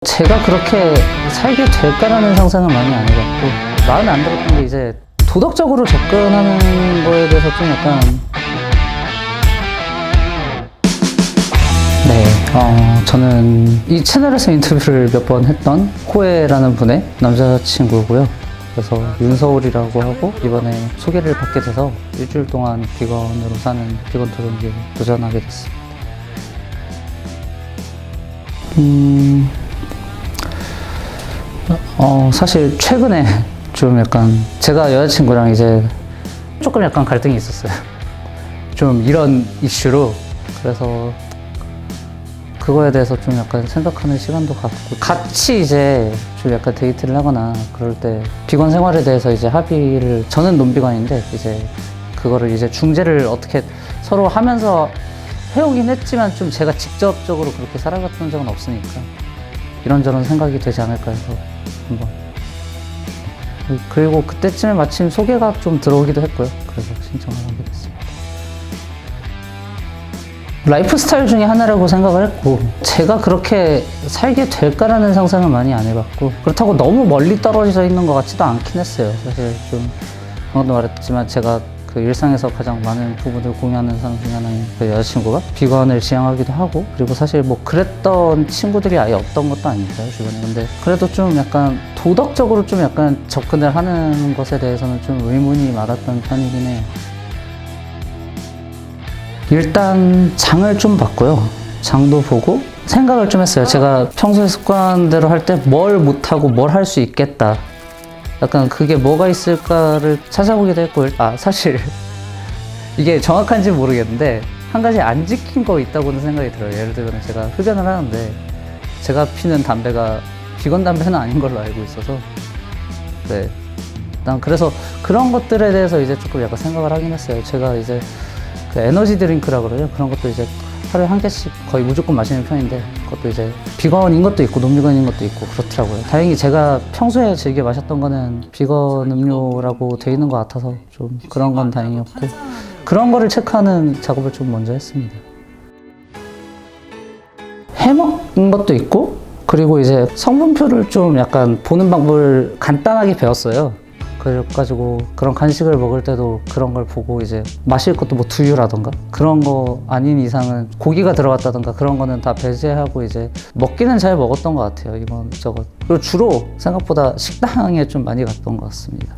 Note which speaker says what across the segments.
Speaker 1: 제가 그렇게 살게 될까라는 상상은 많이 안 해봤고, 마음에 안 들었던 게 이제 도덕적으로 접근하는 거에 대해서 좀 약간 저는 이 채널에서 인터뷰를 몇 번 했던 호에라는 분의 남자친구고요. 그래서 윤서울이라고 하고 이번에 소개를 받게 돼서 일주일 동안 비건으로 사는 비건 토론기에 도전하게 됐습니다. 사실 최근에 좀 약간 제가 여자친구랑 이제 조금 약간 갈등이 있었어요. 좀 이런 이슈로. 그래서 그거에 대해서 좀 약간 생각하는 시간도 갖고, 같이 이제 좀 약간 데이트를 하거나 그럴 때 비건 생활에 대해서 이제 합의를, 저는 논비건인데 이제 그거를 이제 중재를 어떻게 서로 하면서 해오긴 했지만, 좀 제가 직접적으로 그렇게 살아갔던 적은 없으니까 이런저런 생각이 되지 않을까 해서 한번. 그리고 그때쯤에 마침 소개가 좀 들어오기도 했고요. 그래서 신청을 하게 됐습니다. 라이프 스타일 중에 하나라고 생각을 했고, 제가 그렇게 살게 될까라는 상상은 많이 안 해봤고, 그렇다고 너무 멀리 떨어져 있는 것 같지도 않긴 했어요. 사실 좀 방금도 말했지만 제가 그 일상에서 가장 많은 부분을 공유하는 사람 중에 하나인 그 여자친구가 비건을 지향하기도 하고, 그리고 사실 뭐 그랬던 친구들이 아예 없던 것도 아니잖아요, 주변에. 근데 그래도 좀 약간 도덕적으로 좀 약간 접근을 하는 것에 대해서는 좀 의문이 많았던 편이긴 해요. 일단 장을 좀 봤고요. 장도 보고 생각을 좀 했어요. 제가 평소에 습관대로 할 때 뭘 못하고 뭘 할 수 있겠다, 약간 그게 뭐가 있을까를 찾아보기도 했고, 사실 이게 정확한지 모르겠는데 한 가지 안 지킨 거 있다고는 생각이 들어요. 예를 들면 제가 흡연을 하는데 제가 피는 담배가 비건 담배는 아닌 걸로 알고 있어서, 네, 난 그래서 그런 것들에 대해서 이제 조금 약간 생각을 하긴 했어요. 제가 이제 그 에너지 드링크라 그러죠. 그런 것도 이제 하루에 한 개씩 거의 무조건 마시는 편인데, 그것도 이제 비건인 것도 있고 논비건인 것도 있고 그렇더라고요. 다행히 제가 평소에 즐겨 마셨던 거는 비건 음료라고 돼 있는 것 같아서 좀 그런 건 다행이었고, 그런 거를 체크하는 작업을 좀 먼저 했습니다. 해먹은 것도 있고, 그리고 이제 성분표를 좀 약간 보는 방법을 간단하게 배웠어요. 그래가지고 그런 간식을 먹을 때도 그런 걸 보고, 이제 마실 것도 뭐 두유라던가 그런 거 아닌 이상은 고기가 들어갔다던가 그런 거는 다 배제하고 이제 먹기는 잘 먹었던 것 같아요, 이것저것. 그리고 주로 생각보다 식당에 좀 많이 갔던 것 같습니다.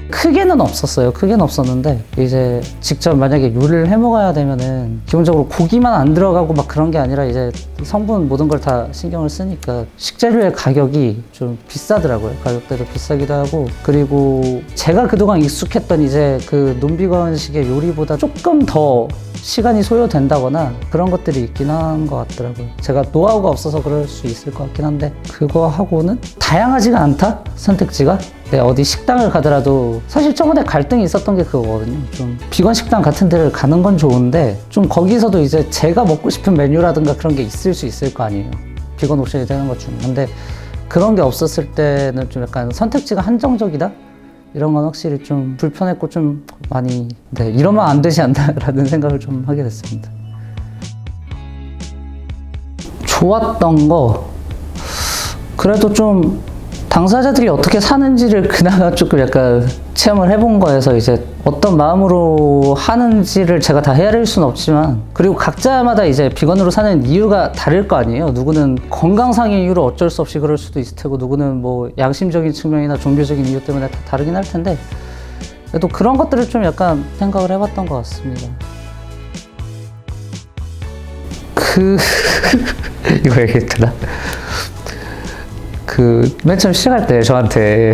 Speaker 1: 크게는 없었어요. 크게는 없었는데 이제 직접 만약에 요리를 해 먹어야 되면은 기본적으로 고기만 안 들어가고 막 그런 게 아니라 이제 성분 모든 걸 다 신경을 쓰니까 식재료의 가격이 좀 비싸더라고요. 가격대도 비싸기도 하고, 그리고 제가 그동안 익숙했던 이제 그 논비건식의 요리보다 조금 더 시간이 소요된다거나 그런 것들이 있긴 한 것 같더라고요. 제가 노하우가 없어서 그럴 수 있을 것 같긴 한데, 그거 하고는 다양하지가 않다? 선택지가? 네, 어디 식당을 가더라도 사실 저번에 갈등이 있었던 게 그거거든요. 좀 비건 식당 같은 데를 가는 건 좋은데 좀 거기서도 이제 제가 먹고 싶은 메뉴라든가 그런 게 있을 수 있을 거 아니에요, 비건 옵션이 되는 것 중에. 근데 그런 게 없었을 때는 좀 약간 선택지가 한정적이다? 이런 건 확실히 좀 불편했고 좀 많이, 네, 이러면 안 되지 않나라는 생각을 좀 하게 됐습니다. 좋았던 거, 그래도 좀 당사자들이 어떻게 사는지를 그나마 조금 약간 체험을 해본 거에서 이제 어떤 마음으로 하는지를 제가 다 헤아릴 수는 없지만, 그리고 각자마다 이제 비건으로 사는 이유가 다를 거 아니에요. 누구는 건강상의 이유로 어쩔 수 없이 그럴 수도 있을 테고, 누구는 뭐 양심적인 측면이나 종교적인 이유 때문에 다 다르긴 할 텐데, 또 그런 것들을 좀 약간 생각을 해봤던 것 같습니다. 이거 얘기했구나. 맨 처음 시작할 때 저한테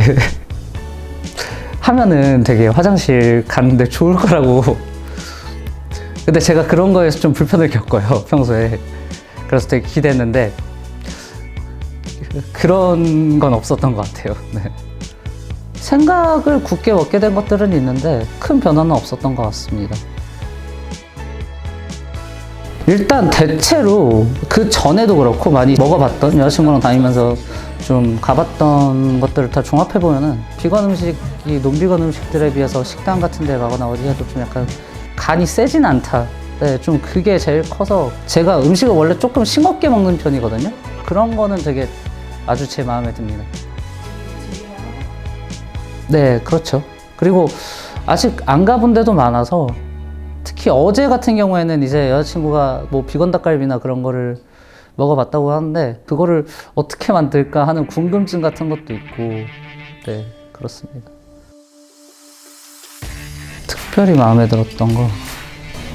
Speaker 1: 하면은 되게 화장실 가는데 좋을 거라고. 근데 제가 그런 거에서 좀 불편을 겪어요, 평소에. 그래서 되게 기대했는데 그런 건 없었던 것 같아요. 네. 생각을 굳게 먹게 된 것들은 있는데 큰 변화는 없었던 것 같습니다. 일단 대체로 그 전에도 그렇고 많이 먹어봤던, 여자친구랑 다니면서 좀 가봤던 것들을 다 종합해보면은 비건 음식이 논비건 음식들에 비해서 식당 같은 데 가거나 어디 해도 좀 약간 간이 세진 않다. 네, 좀 그게 제일 커서 제가 음식을 원래 조금 싱겁게 먹는 편이거든요. 그런 거는 되게 아주 제 마음에 듭니다. 네, 그렇죠. 그리고 아직 안 가본 데도 많아서 특히 어제 같은 경우에는 이제 여자친구가 뭐 비건 닭갈비나 그런 거를 먹어봤다고 하는데 그거를 어떻게 만들까 하는 궁금증 같은 것도 있고 네, 그렇습니다. 특별히 마음에 들었던 거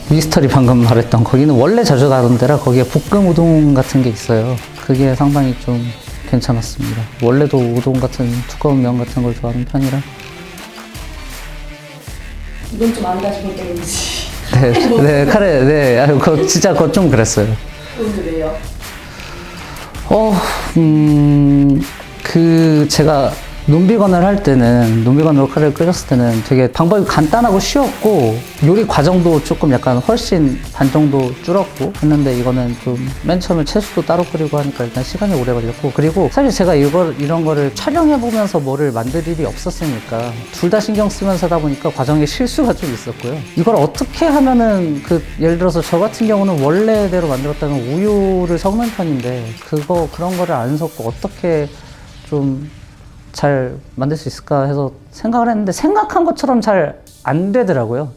Speaker 1: 미스터리 방금 말했던 거기는 원래 자주 가던 데라 거기에 볶음 우동 같은 게 있어요. 그게 상당히 좀 괜찮았습니다. 원래도 우동 같은 두꺼운 면 같은 걸 좋아하는 편이라
Speaker 2: 이건 좀 아니다 싶을 때인지.
Speaker 1: 네, 네, 카레, 네, 아유, 진짜 그거 좀 그랬어요.
Speaker 2: 그건 왜요?
Speaker 1: 제가 논비건을 할 때는, 논비건으로 카레를 끓였을 때는 되게 방법이 간단하고 쉬웠고, 요리 과정도 조금 약간 훨씬 반 정도 줄었고 했는데, 이거는 좀 맨 처음에 채소도 따로 끓이고 하니까 일단 시간이 오래 걸렸고, 그리고 사실 제가 이런 거를 촬영해보면서 뭐를 만들 일이 없었으니까, 둘 다 신경 쓰면서 하다 보니까 과정에 실수가 좀 있었고요. 이걸 어떻게 하면은, 예를 들어서 저 같은 경우는 원래대로 만들었다면 우유를 섞는 편인데, 그런 거를 안 섞고 어떻게 좀 잘 만들 수 있을까 해서 생각을 했는데 생각한 것처럼 잘 안 되더라고요.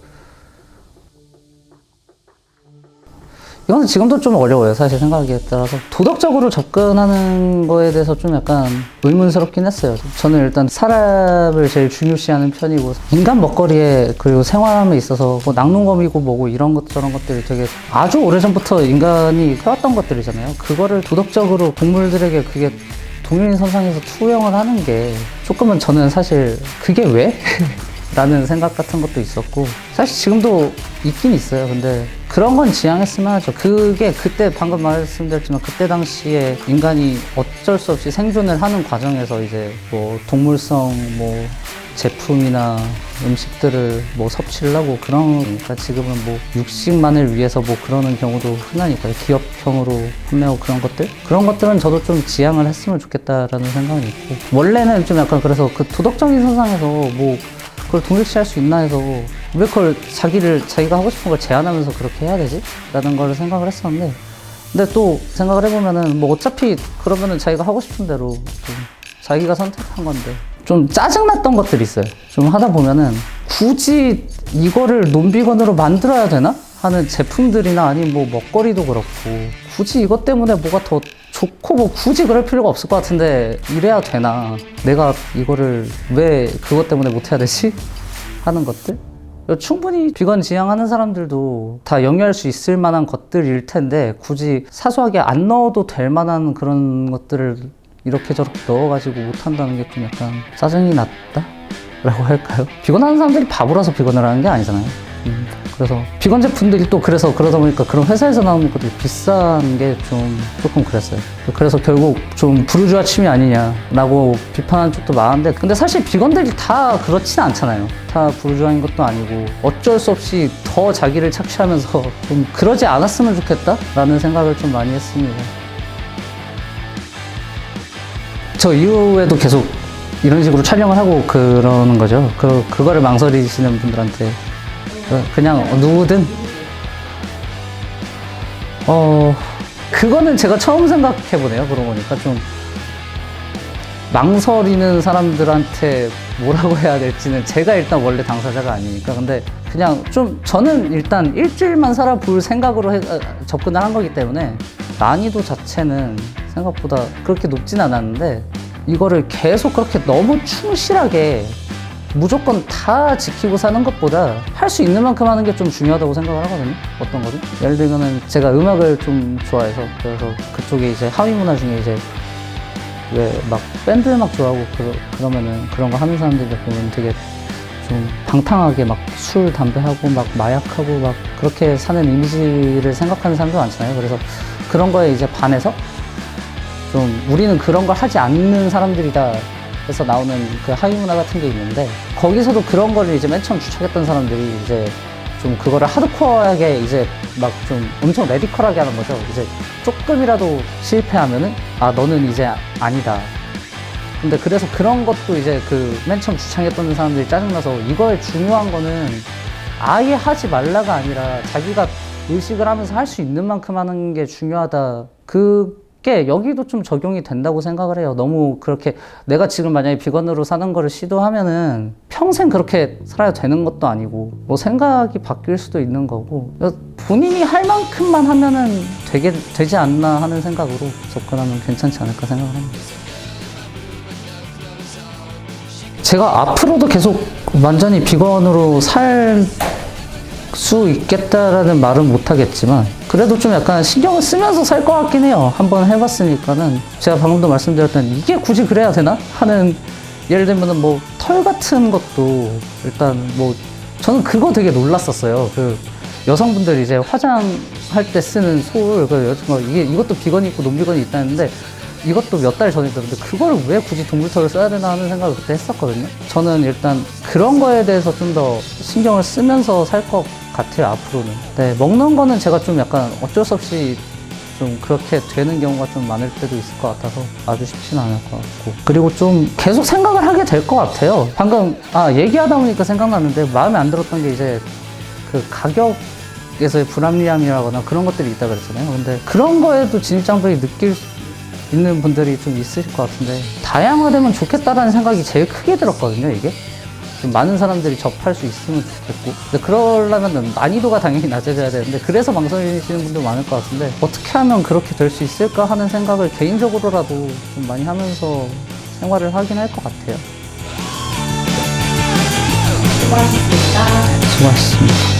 Speaker 1: 이거는 지금도 좀 어려워요. 사실 생각에 따라서 도덕적으로 접근하는 거에 대해서 좀 약간 의문스럽긴 했어요. 저는 일단 사람을 제일 중요시하는 편이고 인간 먹거리에 그리고 생활함에 있어서 뭐 낙농검이고 뭐고 이런 것 저런 것들이 되게 아주 오래전부터 인간이 해왔던 것들이잖아요. 그거를 도덕적으로 동물들에게 그게 동일인 선상에서 투영을 하는 게 조금은 저는 사실 그게 왜? 라는 생각 같은 것도 있었고 사실 지금도 있긴 있어요. 근데 그런 건 지양했으면 하죠. 그게 그때 방금 말씀드렸지만 그때 당시에 인간이 어쩔 수 없이 생존을 하는 과정에서 이제 뭐 동물성 뭐 제품이나 음식들을 뭐 섭취를 하고 그러니까 지금은 뭐 육식만을 위해서 뭐 그러는 경우도 흔하니까요. 기업형으로 판매하고 그런 것들은 저도 좀 지양을 했으면 좋겠다라는 생각이 있고 원래는 좀 약간 그래서 그 도덕적인 선상에서 뭐 그걸 동일시할 수 있나 해서 왜 그걸 자기가 하고 싶은 걸 제안하면서 그렇게 해야 되지? 라는 걸 생각을 했었는데 근데 또 생각을 해보면은 뭐 어차피 그러면은 자기가 하고 싶은 대로 좀 자기가 선택한 건데 좀 짜증났던 것들이 있어요. 좀 하다 보면은 굳이 이거를 논비건으로 만들어야 되나? 하는 제품들이나 아니면 뭐 먹거리도 그렇고 굳이 이것 때문에 뭐가 더 좋고 뭐 굳이 그럴 필요가 없을 것 같은데 이래야 되나? 내가 이거를 왜 그것 때문에 못 해야 되지? 하는 것들? 충분히 비건 지향하는 사람들도 다 영위할 수 있을 만한 것들일 텐데 굳이 사소하게 안 넣어도 될 만한 그런 것들을 이렇게 저렇게 넣어가지고 못한다는 게 좀 약간 짜증이 났다? 라고 할까요? 비건하는 사람들이 바보라서 비건을 하는 게 아니잖아요. 그래서 비건 제품들이 또 그래서 그러다 보니까 그런 회사에서 나오는 것들이 비싼 게 조금 그랬어요. 그래서 결국 좀 부르주아 취미 아니냐라고 비판하는 쪽도 많은데 근데 사실 비건들이 다 그렇진 않잖아요. 다 부르주아인 것도 아니고 어쩔 수 없이 더 자기를 착취하면서 좀 그러지 않았으면 좋겠다라는 생각을 좀 많이 했습니다. 저 이후에도 계속 이런 식으로 촬영을 하고 그러는 거죠. 그거를 망설이시는 분들한테 그냥 누구든 그거는 제가 처음 생각해보네요. 그러고 보니까 좀 망설이는 사람들한테 뭐라고 해야 될지는 제가 일단 원래 당사자가 아니니까 근데 그냥 좀 저는 일단 일주일만 살아볼 생각으로 접근을 한 거기 때문에 난이도 자체는 생각보다 그렇게 높진 않았는데 이거를 계속 그렇게 너무 충실하게 무조건 다 지키고 사는 것보다 할 수 있는 만큼 하는 게 좀 중요하다고 생각을 하거든요. 어떤 거든. 예를 들면은 제가 음악을 좀 좋아해서 그래서 그쪽에 이제 하위 문화 중에 이제 왜 막 밴드 음악 좋아하고 그러면은 그런 거 하는 사람들이 보면 되게 좀 방탕하게 막 술, 담배 하고 막 마약하고 막 그렇게 사는 이미지를 생각하는 사람도 많잖아요. 그래서 그런 거에 이제 반해서 좀 우리는 그런 걸 하지 않는 사람들이다. 해서 나오는 그 하위 문화 같은 게 있는데 거기서도 그런 거를 이제 맨 처음 주축했던 사람들이 이제 좀 그거를 하드코어하게 이제 막 좀 엄청 레디컬하게 하는 거죠. 이제 조금이라도 실패하면은 너는 이제 아니다. 근데 그래서 그런 것도 이제 그 맨 처음 주창했던 사람들이 짜증나서 이거의 중요한 거는 아예 하지 말라가 아니라 자기가 의식을 하면서 할 수 있는 만큼 하는 게 중요하다. 그게 여기도 좀 적용이 된다고 생각을 해요. 너무 그렇게 내가 지금 만약에 비건으로 사는 거를 시도하면은 평생 그렇게 살아야 되는 것도 아니고 뭐 생각이 바뀔 수도 있는 거고 본인이 할 만큼만 하면은 되지 않나 하는 생각으로 접근하면 괜찮지 않을까 생각을 합니다. 제가 앞으로도 계속 완전히 비건으로 살 수 있겠다라는 말은 못하겠지만 그래도 좀 약간 신경을 쓰면서 살 것 같긴 해요. 한번 해봤으니까는 제가 방금도 말씀드렸던 이게 굳이 그래야 되나? 하는 예를 들면은 뭐 털 같은 것도 일단 뭐 저는 그거 되게 놀랐었어요. 그 여성분들이 이제 화장할 때 쓰는 솔 이것도 비건이 있고 논비건이 있다는데 이것도 몇 달 전에 들었는데 그걸 왜 굳이 동물털을 써야 되나 하는 생각을 그때 했었거든요. 저는 일단 그런 거에 대해서 좀 더 신경을 쓰면서 살 것 같아요, 앞으로는. 네, 먹는 거는 제가 좀 약간 어쩔 수 없이 좀 그렇게 되는 경우가 좀 많을 때도 있을 것 같아서 아주 쉽지는 않을 것 같고. 그리고 좀 계속 생각을 하게 될 것 같아요. 방금, 얘기하다 보니까 생각났는데 마음에 안 들었던 게 이제 그 가격에서의 불합리함이라거나 그런 것들이 있다 그랬잖아요. 근데 그런 거에도 진입장벽이 느낄 수 있는 분들이 좀 있으실 것 같은데 다양화되면 좋겠다라는 생각이 제일 크게 들었거든요. 이게 좀 많은 사람들이 접할 수 있으면 좋겠고 근데 그러려면 난이도가 당연히 낮아져야 되는데 그래서 망설이시는 분들 많을 것 같은데 어떻게 하면 그렇게 될 수 있을까 하는 생각을 개인적으로라도 좀 많이 하면서 생활을 하긴 할 것 같아요.
Speaker 2: 수고하셨습니다.
Speaker 1: 수고하셨습니다.